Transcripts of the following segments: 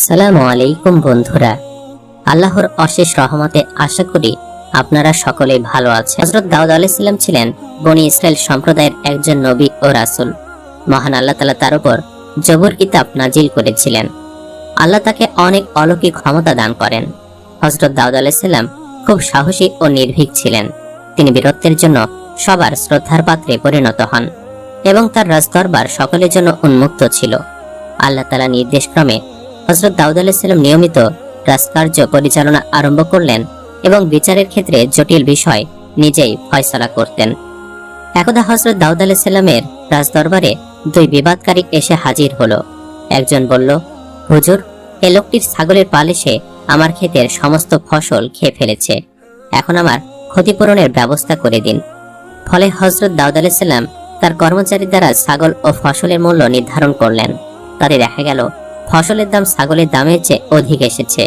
আসসালামু আলাইকুম বন্ধুরা, আল্লাহর অশেষ রহমতে আশা করি আপনারা সকলেই ভালো আছেন। হযরত দাউদ আলাইহিস সালাম ছিলেন বনি ইসরাইল সম্প্রদায়ের একজন নবী ও রাসূল। মহান আল্লাহ তাআলা তার উপর জবর কিতাব নাজিল করেছিলেন। আল্লাহ তাকে অনেক অলৌকিক ক্ষমতা দান করেন। হযরত দাউদ আলাইহিস সালাম খুব সাহসী ও নির্ভীক ছিলেন। তিনি বীরত্বের জন্য সবার শ্রদ্ধার পাত্রে পরিণত হন এবং তার রাজদরবার সকলের জন্য উন্মুক্ত ছিল। আল্লাহ তাআলা নির্দেশক্রমে হযরত দাউদ আলাইহিস সালাম নিয়মিত রাজকার্য পরিচালনা আরম্ভ করলেন এবং বিচারের ক্ষেত্রে জটিল বিষয় নিজেই ফয়সালা করতেন। একদা হযরত দাউদ আলাইহিস সালামের রাজদরবারে দুই বিবাদকারী এসে হাজির হলো। একজন বলল, হুজুর, এই লোকটির ছাগলের পাল এসে আমার ক্ষেতের সমস্ত ফসল খেয়ে ফেলেছে, এখন আমার ক্ষতিপূরণের ব্যবস্থা করে দিন। ফলে হযরত দাউদ আলাইহিস সালাম তার কর্মচারীর দ্বারা ছাগল ও ফসলের মূল্য নির্ধারণ করলেন। তাতে দেখা গেল ফসলের দাম ছাগলের দামের চেয়ে অধিক এসেছে।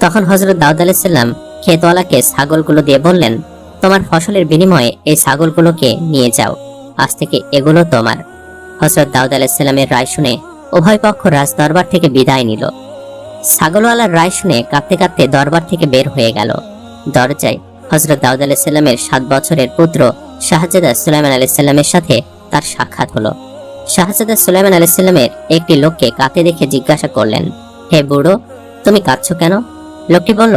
তখন হযরত দাউদ আলাইহিস সালাম ক্ষেতওয়ালাকে ছাগলগুলো দিয়ে বললেন, তোমার ফসলের বিনিময়ে এই ছাগলগুলোকে নিয়ে যাও, আজ থেকে এগুলো তোমার। হযরত দাউদ আলাইহিস সালামের রায় শুনে উভয় পক্ষ রাজদরবার থেকে বিদায় নিল। ছাগলওয়ালার রায় শুনে কাঁদতে কাঁদতে দরবার থেকে বের হয়ে গেল। দরজায় হযরত দাউদ আলাইহিস সালামের 7 বছরের পুত্র শাহজাদা সুলাইমান আলাইহিস সালামের সাথে তার সাক্ষাৎ হলো। শাহজাদা সুলাইমান আলাইহিস সালামের একটি লোককে কাঁদতে দেখে জিজ্ঞাসা করলেন, হে বুড়ো, তুমি কাঁদছো কেন? লোকটি বলল,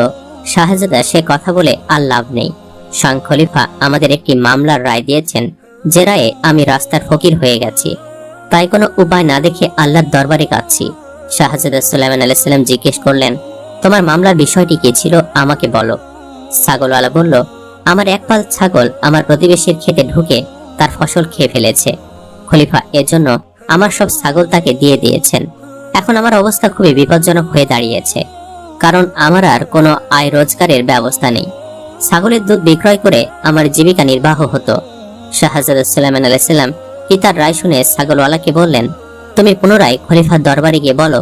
শাহজাদা, সে কথা বলে আর লাভ নেই। স্বয়ং খলিফা আমাদের একটি মামলার রায় দিয়েছেন, যে রায়ে আমি রাস্তার ফকির হয়ে গেছি, তাই কোনো উপায় না দেখে আল্লাহর দরবারে কাঁদছি। শাহজাদা সুলাইমান আলাইহিস সালাম জিজ্ঞেস করলেন, তোমার মামলার বিষয়টি কি ছিল, আমাকে বলো। ছাগলওয়ালা বলল, আমার এক পাল ছাগল আমার প্রতিবেশীর ক্ষেতে ঢুকে তার ফসল খেয়ে ফেলেছে। খলিফা এজন্য আমার সব ছাগল তাকে দিয়ে দিয়েছেন। এখন আমার অবস্থা খুবই বিপজ্জনক হয়ে দাঁড়িয়েছে, কারণ আমার আর কোনো আয় রোজগারের ব্যবস্থা নেই। ছাগলের দুধ বিক্রয় করে আমার জীবিকা নির্বাহ হতো। শাহজাদা সুলাইমান আলাইহিস সালাম পিতার রায় শুনে ছাগলওয়ালাকে বললেন, তুমি পুনরায় খলিফার দরবারে গিয়ে বলো,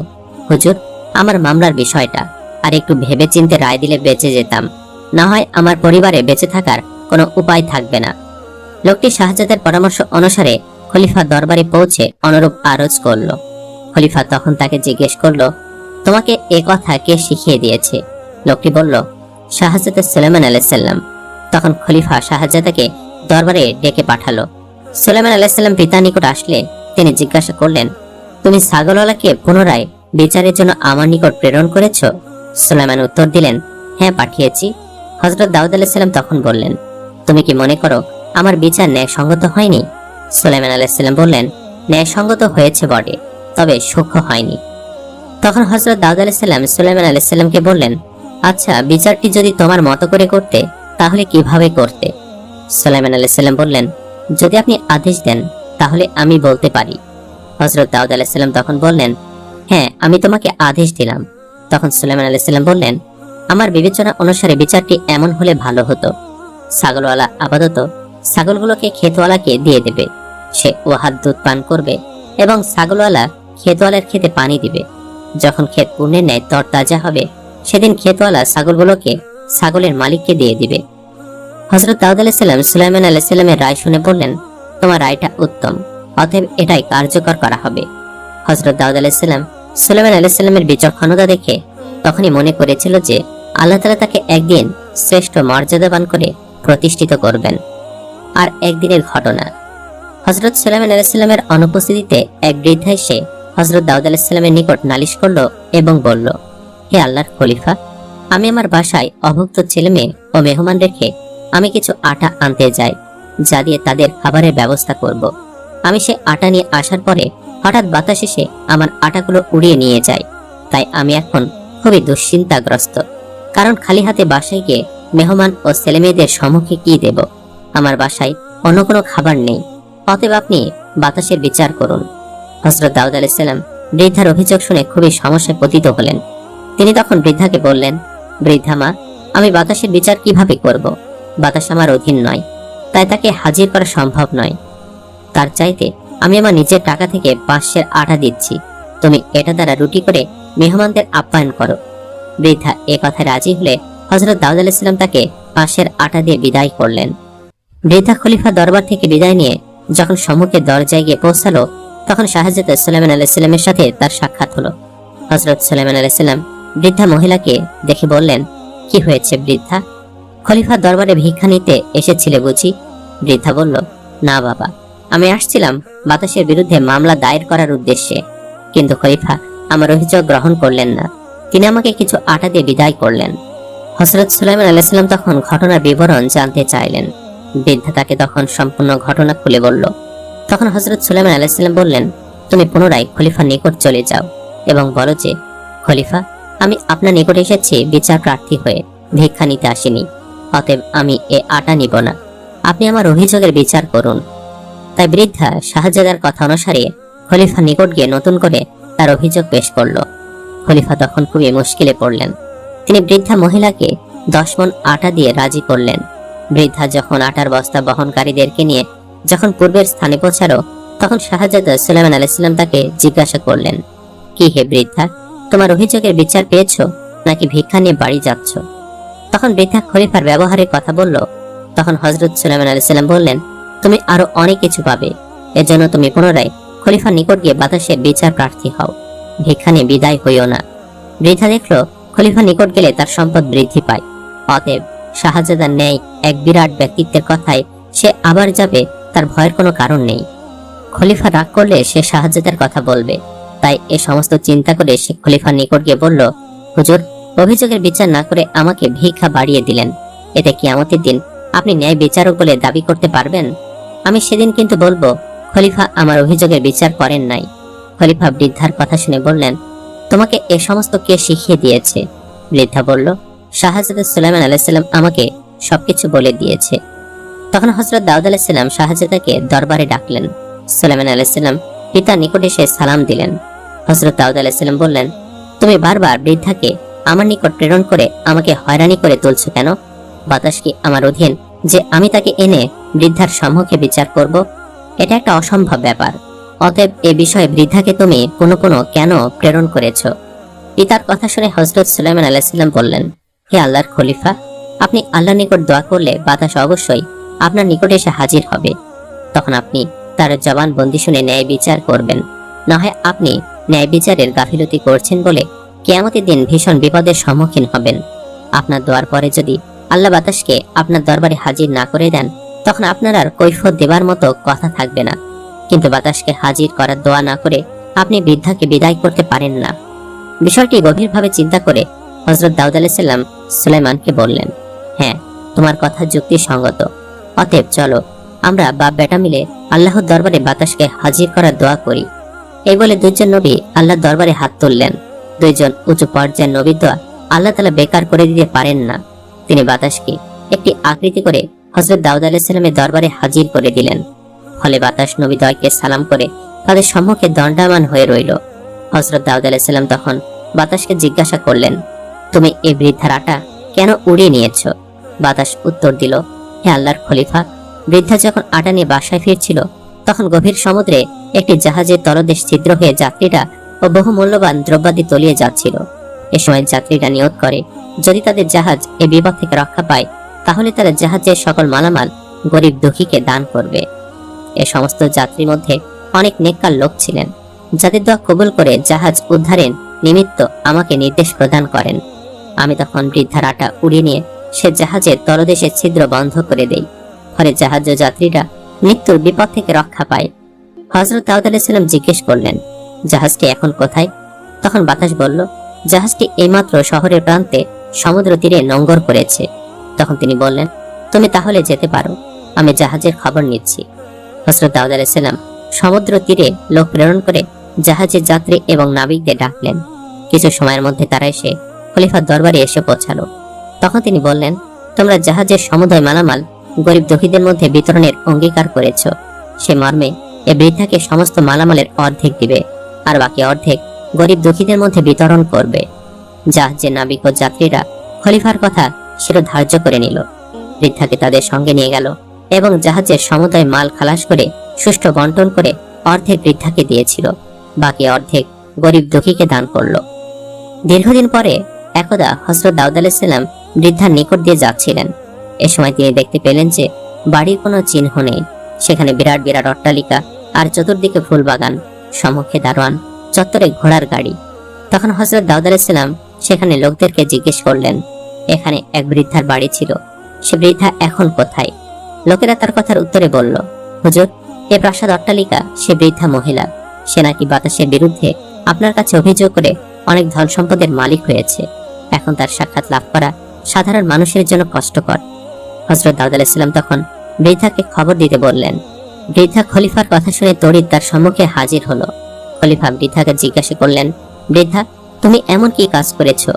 হুজুর, আমার মামলার বিষয়টা আর একটু ভেবেচিন্তে রায় দিলে বেঁচে যেতাম, না হয় আমার পরিবারে বেঁচে থাকার কোনো উপায় থাকবে না। লোকটি শাহজাদার পরামর্শ অনুসারে খলিফার দরবারে পৌঁছে অনুরূপ আরজ করল। খলিফা তখন তাকে জিজ্ঞেস করল, তোমাকে এ কথা কে শিখিয়ে দিয়েছে? লোকটি বলল, শাহজাদা সুলাইমান আলাইহিস সালাম। তখন খলিফা শাহজাদাকে দরবারে ডেকে পাঠালো। সুলাইমান আলাইহিস সালাম পিতার নিকট আসলে তিনি জিজ্ঞাসা করলেন, তুমি ছাগলওয়ালাকে পুনরায় বিচারের জন্য আমার নিকট প্রেরণ করেছ? সুলাইমান উত্তর দিলেন, হ্যাঁ, পাঠিয়েছি। হযরত দাউদ আলাইহিস সালাম তখন বললেন, তুমি কি মনে করো আমার বিচার ন্যায়সঙ্গত হয়নি? সুলাইমান আলাইহিস সালাম বললেন, ন্যায়সঙ্গত হয়েছে বটে, তবে সূক্ষ্ম হয়নি। তখন হযরত দাউদ আলাইহিস সালাম সুলাইমান আলাইহিস সালামকে বললেন, আচ্ছা, বিচারটি যদি তোমার মতো করে করতে তাহলে কিভাবে করতে? সুলাইমান আলাইহিস সালাম বললেন, যদি আপনি আদেশ দেন তাহলে আমি বলতে পারি। হযরত দাউদ আলাইহিস সালাম তখন বললেন, হ্যাঁ, আমি তোমাকে আদেশ দিলাম। তখন সুলাইমান আলাইহিস সালাম বললেন, আমার বিবেচনা অনুসারে বিচারটি এমন হলে ভালো হতো, ছাগলওয়ালা আপাতত ছাগলগুলোকে ক্ষেতওয়ালাকে দিয়ে দেবে, সে ওহাদ দুধ পান করবে এবং ছাগলওয়ালা ক্ষেতওয়ালার খেতে পানি দিবে। যখন ক্ষেত পূর্ণের ন্যায় তরতাজা হবে, সেদিন ক্ষেতওয়ালা ছাগলগুলোকে ছাগলের মালিককে দিয়ে দিবে। হযরত দাউদ আলাইহিস সালাম সুলাইমান আলাইহিস সালামের রায় শুনে বললেন, তোমার রায়টা উত্তম, অতএব এটাই কার্যকর করা হবে। হযরত দাউদ আলাইহিস সালাম সুলাইমান আলাইহিস সালামের বিচক্ষণতা দেখে তখনই মনে করেছিল যে আল্লাহ তাআলা তাকে একদিন শ্রেষ্ঠ মর্যাদাবান করে প্রতিষ্ঠিত করবেন। আর একদিনের ঘটনা, হযরত সুলাইমান আলাইহিস সালামের অনুপস্থিতিতে এক বৃদ্ধা এসে হযরত দাউদ আলাইহিস সালামের নিকট নালিশ করল এবং বলল, হে আল্লাহর খলিফা, আমি আমার বাসায় অভুক্ত ছেলেমেয়ে ও মেহমান রেখে আমি কিছু আটা আনতে যাই, যা দিয়ে তাদের খাবারের ব্যবস্থা করব। আমি সে আটা নিয়ে আসার পরে হঠাৎ বাতাস এসে আমার আটাগুলো উড়িয়ে নিয়ে যায়। তাই আমি এখন খুবই দুশ্চিন্তাগ্রস্ত, কারণ খালি হাতে বাসায় গিয়ে মেহমান ও ছেলেমেয়েদের সম্মুখে কি দেব? আমার বাসায় অন্য কোনো খাবার নেই, অতএব আপনি বাতাসের বিচার করুন। হযরত দাউদ আলাইহিস সালাম বৃদ্ধার অভিযোগ শুনে খুবই সমস্যায় পতিত হলেন। তিনি তখন বৃদ্ধাকে বললেন, বৃদ্ধা মা, আমি বাতাসের বিচার কিভাবে করব? বাতাস আমার অধীন নয়, তাই তাকে হাজির করা সম্ভব নয়। তার চাইতে আমি আমার নিজের টাকা থেকে 5 আটা দিচ্ছি, তুমি এটা দ্বারা রুটি করে মেহমানদের আপ্যায়ন করো। বৃদ্ধা এ কথায় রাজি হলে হযরত দাউদ আলাইহিস সালাম তাকে 5 আটা দিয়ে বিদায় করলেন। বৃদ্ধা খলিফা দরবার থেকে বিদায় নিয়ে যখন সম্মুখে দরজায় গিয়ে পৌঁছালো, তখন শাহজাদা সুলাইমান আলাইহিস সালামের সাথে তার সাক্ষাৎ হলো। হযরত সুলাইমান আলাইহিস সালাম বৃদ্ধা মহিলাকে দেখে বললেন, কি হয়েছে বৃদ্ধা? খলিফার দরবারে ভিক্ষা নিতে এসেছিলে বুঝি? বৃদ্ধা বলল, না বাবা, আমি আসছিলাম বাতাসের বিরুদ্ধে মামলা দায়ের করার উদ্দেশ্যে, কিন্তু খলিফা আমার অভিযোগ গ্রহণ করলেন না। তিনি আমাকে কিছু আটা দিয়ে বিদায় করলেন। হযরত সুলাইমান আলাইহিস সালাম তখন ঘটনার বিবরণ জানতে চাইলেন। বৃদ্ধা তাকে তখন সম্পূর্ণ ঘটনা খুলে বলল। তখন হযরত সুলাইমান আলাইহিস সালাম বললেন, তুমি পুনরায় খলিফার নিকট চলে যাও এবং বলো যে, খলিফা, আমি আপনার নিকট এসেছি বিচার প্রার্থী হয়ে, ভিক্ষা নিতে আসিনি। অতএব আমি এ আটা নিব না, আপনি আমার অভিযোগের বিচার করুন। তাই বৃদ্ধা শাহজাদার কথা অনুসারে খলিফার নিকট গিয়ে নতুন করে তার অভিযোগ পেশ করল। খলিফা তখন খুবই মুশকিলে পড়লেন। তিনি বৃদ্ধা মহিলাকে 10 মণ আটা দিয়ে রাজি করলেন। বৃদ্ধা যখন আটার বস্তা বহনকারীদেরকে নিয়ে যখন পূর্বের স্থানে পৌঁছালো, তখন শাহজাদা সুলাইমান আলাইহিস সালাম তাকে জিজ্ঞাসা করলেন, কি হে বৃদ্ধা, তোমার অভিযোগের বিচার পেয়েছো নাকি ভিক্ষা নিয়ে বাড়ি যাচ্ছ? তখন বৃদ্ধা খলিফার ব্যবহারের কথা বলল। তখন হযরত সুলাইমান আলাইহিস সালাম বললেন, তুমি আরো অনেক কিছু পাবে, এজন্য তুমি পুনরায় খলিফার নিকট গিয়ে বাতাসের বিচার প্রার্থী হও, ভিক্ষা নিয়ে বিদায় হইও না। বৃদ্ধা দেখলো খলিফার নিকট গেলে তার সম্পদ বৃদ্ধি পায়। অতএব শাহজাদার ন্যায় এক বিরাট ব্যক্তিত্বের কথায় সে আবার যাবে, তার ভয়ের কোনো কারণ নেই। খলিফা রাগ করলে সে শাহজাদার কথা বলবে, তাই এ সমস্ত চিন্তা করে সে খলিফার নিকট গিয়ে বলল, হুজুর, অভিযোগের বিচার না করে আমাকে ভিক্ষা বাড়িয়ে দিলেন, এতে কিয়ামতের দিন আপনি ন্যায় বিচারক বলে দাবি করতে পারবেন? আমি সেদিন কিন্তু বলবো, খলিফা আমার অভিযোগের বিচার করেন নাই। খলিফা বৃদ্ধার কথা শুনে বললেন, তোমাকে এ সমস্ত কে শিখিয়ে দিয়েছে? বৃদ্ধা বলল, শাহজাদা সুলাইমান আলাইহিস সালাম আমাকে সবকিছু বলে দিয়েছে। তখন হযরত দাউদ আলাইহিস সালাম শাহজাদাকে দরবারে ডাকলেন। সুলাইমান আলাইহিস সালাম পিতার নিকট এসে সালাম দিলেন। হযরত দাউদ আলাইহিস সালাম বললেন, তুমি বারবার বৃদ্ধাকে আমার নিকট প্রেরণ করে আমাকে হয়রানি করে তুলছো কেন? বাতাস কি আমার অধীন যে আমি তাকে এনে বৃদ্ধার সম্মুখে বিচার করব? এটা একটা অসম্ভব ব্যাপার। অতএব এ বিষয়ে বৃদ্ধাকে তুমি পুনঃ পুনঃ কেন প্রেরণ করেছো? পিতার কথা শুনে হযরত সুলাইমান আলাইহিস সালাম বললেন, হে আল্লাহর খলিফা, আপনি আল্লাহর নিকট দোয়া করলে বাতাস অবশ্যই আপনার নিকটে এসে হাজির হবে। তখন আপনি তার জবানবন্দি শুনে ন্যায় বিচার করবেন, না হয় আপনি ন্যায় বিচারের গাফিলতি করছেন বলে কিয়ামতের দিন ভীষণ বিপদের সম্মুখীন হবেন। আপনার দোয়ার পরে যদি আল্লাহ বাতাসকে আপনার দরবারে হাজির না করে দেন, তখন আপনার আর কৈফিয়ত দেবার মতো কথা থাকবে না। কিন্তু বাতাসকে হাজির করার দোয়া না করে আপনি বৃদ্ধাকে বিদায় করতে পারেন না। বিষয়টি গভীরভাবে চিন্তা করে হযরত দাউদ আলাইহিস সালাম সুলাইমানকে বললেন, হ্যাঁ, তোমার কথা যুক্তিসঙ্গত। অতএব চলো আমরা বাপ বেটা মিলে আল্লাহর দরবারে বাতাসকে হাজির করার দোয়া করি। এই বলে দুইজন নবী আল্লাহর দরবারে হাত তুললেন। দুইজন উঁচু পর্যায়ের নবীর দোয়া আল্লাহ তাআলা বেকার করে দিতে পারেন না। তিনি বাতাসকে একটি আকৃতি করে হযরত দাউদ আলাইহিস সালামের দরবারে হাজির করে দিলেন। ফলে বাতাস নবী দ্বয়কে সালাম করে তাদের সম্মুখে দণ্ডায়মান হয়ে রইল। হযরত দাউদ আলাইহিস সালাম তখন বাতাসকে জিজ্ঞাসা করলেন, তুমি এই বৃদ্ধার আটা কেন উড়িয়ে নিয়েছো? বাতাস উত্তর দিল, হে আল্লাহর খলিফা, বৃদ্ধা যখন আটা নিয়ে বাসায় ফিরছিল, তখন গভীর সমুদ্রে একটি জাহাজের তলদেশ ছিদ্র হয়ে যাত্রীরা ও বহু মূল্যবান দ্রব্যাদি তলিয়ে যাচ্ছিল। এ সময় যাত্রীরা নিয়ত করে, যদি তাদের জাহাজ এই বিপদ থেকে রক্ষা পায়, তাহলে তারা জাহাজের সকল মালামাল গরিব দুঃখীকে দান করবে। এ সমস্ত যাত্রীর মধ্যে অনেক নেককার লোক ছিলেন, যাদের দোয়া কবুল করে জাহাজ উদ্ধারের নিমিত্ত আমাকে নির্দেশ প্রদান করেন। আমি তখন বৃদ্ধার আটা উড়িয়ে নিয়ে সে জাহাজের তলদেশের ছিদ্র বন্ধ করে দেই। ফলে জাহাজ ও যাত্রীরা মৃত্যুর বিপদ থেকে রক্ষা পায়। হযরত দাউদ আলাইহিস সালাম জিজ্ঞেস করলেন, জাহাজটি এখন কোথায়? তখন বাতাস বলল, জাহাজটি এইমাত্র শহরের প্রান্তে সমুদ্র তীরে নোঙ্গর করেছে। তখন তিনি বললেন, তুমি তাহলে যেতে পারো, আমি জাহাজের খবর নিচ্ছি। হযরত দাউদ আলাইহিস সালাম সমুদ্র তীরে লোক প্রেরণ করে জাহাজের যাত্রী এবং নাবিকদের ডাকলেন। কিছু সময়ের মধ্যে তারা এসে খলিফার দরবারে এসে পৌঁছালো। তখন তিনি বললেন, তোমরা জাহাজের সমুদয় মালামাল গরিব দুঃখীদের মধ্যে বিতরণের অঙ্গীকার করেছ। সে মর্মে এ বৃদ্ধাকে সমস্ত মালামালের অর্ধেক দিবে, আর বাকি অর্ধেক গরিব দুঃখীদের মধ্যে বিতরণ করবে। জাহাজের নাবিক ও যাত্রীরা খলিফার কথা শিরোধার্য করে নিল। বৃদ্ধাকে তাদের সঙ্গে নিয়ে গেল এবং জাহাজের সমুদয় মাল খালাস করে সুষ্ঠু বন্টন করে অর্ধেক বৃদ্ধাকে দিয়েছিল, বাকি অর্ধেক গরিব দুঃখীকে দান করলো। দীর্ঘদিন পরে একদা হযরত দাউদ আলাইহিস সালাম বৃদ্ধার নিকট দিয়ে যাচ্ছিলেন। এ সময় তিনি দেখতে পেলেন যে বাড়ির কোনো চিহ্ন নেই। সেখানে বিরাট বিরাট অট্টালিকা আর চতুর্দিকে ফুল বাগান, সম্মুখে দারোয়ান, চত্বরে ঘোড়ার গাড়ি। তখন হযরত দাউদ আলাইহিস সালাম সেখানে লোকদেরকে জিজ্ঞেস করলেন, এখানে এক বৃদ্ধার বাড়ি ছিল, সে বৃদ্ধা এখন কোথায়? লোকেরা তার কথার উত্তরে বলল, হুজুর, এ প্রাসাদ অট্টালিকা সে বৃদ্ধা মহিলা, সে নাকি বাতাসের বিরুদ্ধে আপনার কাছে অভিযোগ করে অনেক ধন সম্পদের মালিক হয়েছে। এখন তার সাক্ষাৎ লাভ করা সাধারণ মানুষের জন্য কষ্টকর। হযরত দাউদ আলাইহিস সালাম তখন বৃদ্ধাকে খবর দিতে বললেন। বৃদ্ধা খলিফার কথা শুনে তড়িৎ তার সম্মুখে হাজির হলো। খলিফা বৃদ্ধাকে জিজ্ঞাসা করলেন, বৃদ্ধা, তুমি এমন কি কাজ করেছো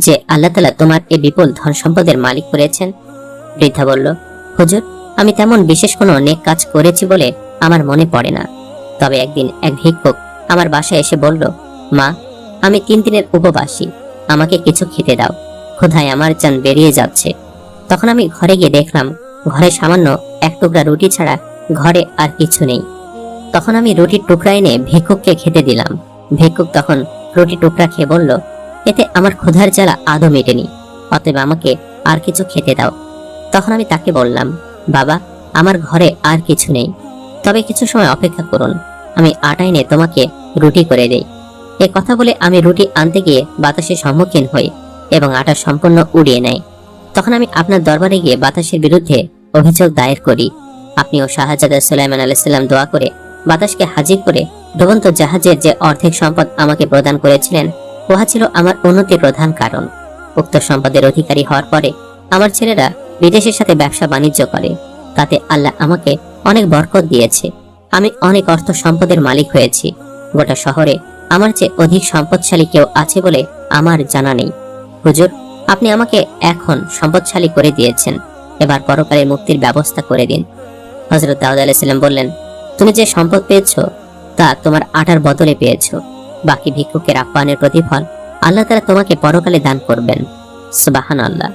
যে আল্লাহ তাআলা তোমার এই বিপুল ধন সম্পদের মালিক করেছেন? বৃদ্ধা বলল, হুজুর, আমি তেমন বিশেষ কোনো নেক কাজ করেছি বলে আমার মনে পড়ে না। তবে একদিন এক ভিক্ষুক আমার বাসায় এসে বলল, মা, আমি 3 দিনের উপবাসী, আমাকে কিছু খেতে দাও, ক্ষুধায় আমার জান বেরিয়ে যাচ্ছে। তখন আমি ঘরে গিয়ে দেখলাম ঘরে সামান্য এক টুকরা রুটি ছাড়া ঘরে আর কিছু নেই। তখন আমি রুটির টুকরা এনে ভিক্ষুককে খেতে দিলাম। ভিক্ষুক তখন রুটি টুকরা খেয়ে বলল, এতে আমার ক্ষুধার জ্বালা আদৌ মেটেনি, অতএব আমাকে আর কিছু খেতে দাও। তখন আমি তাকে বললাম, বাবা, আমার ঘরে আর কিছু নেই, তবে কিছু সময় অপেক্ষা করুন, আমি আটা এনে তোমাকে রুটি করে দেই। এ কথা বলে আমি রুটি আনতে গিয়ে বাতাসের সম্মুখীন হই এবং আটা সম্পূর্ণ উড়িয়ে নেয়। তখন আমি আপনার দরবারে গিয়ে বাতাসের বিরুদ্ধে অভিযোগ দায়ের করি। আপনি ও শাহজাদা সুলাইমান আলাইহিস সালাম দোয়া করে বাতাসকে হাজির করে ডুবন্ত জাহাজের যে অর্ধেক সম্পদ আমাকে প্রদান করেছিলেন, উহা ছিল আমার উন্নতির প্রধান কারণ। উক্ত সম্পদের অধিকারী হওয়ার পরে আমার ছেলেরা বিদেশের সাথে ব্যবসা বাণিজ্য করে, তাতে আল্লাহ আমাকে অনেক বরকত দিয়েছে। আমি অনেক অর্থ সম্পদের মালিক হয়েছি। গোটা শহরে আমার চেয়ে অধিক সম্পদশালী কেউ আছে বলে আমার জানা নেই। হুজুর, আপনি আমাকে এখন সম্পদশালী করে দিয়েছেন, এবার পরকালের মুক্তির ব্যবস্থা করে দিন। হযরত দাউদ আলাইহিস সালাম বললেন, তুমি যে সম্পদ পেয়েছো তা তোমার আটার বদলে পেয়েছো। বাকি ভিক্ষুকের আপ্যায়নের প্রতিফল আল্লাহ তাআলা তোমাকে পরকালে দান করবেন। সুবহানাল্লাহ।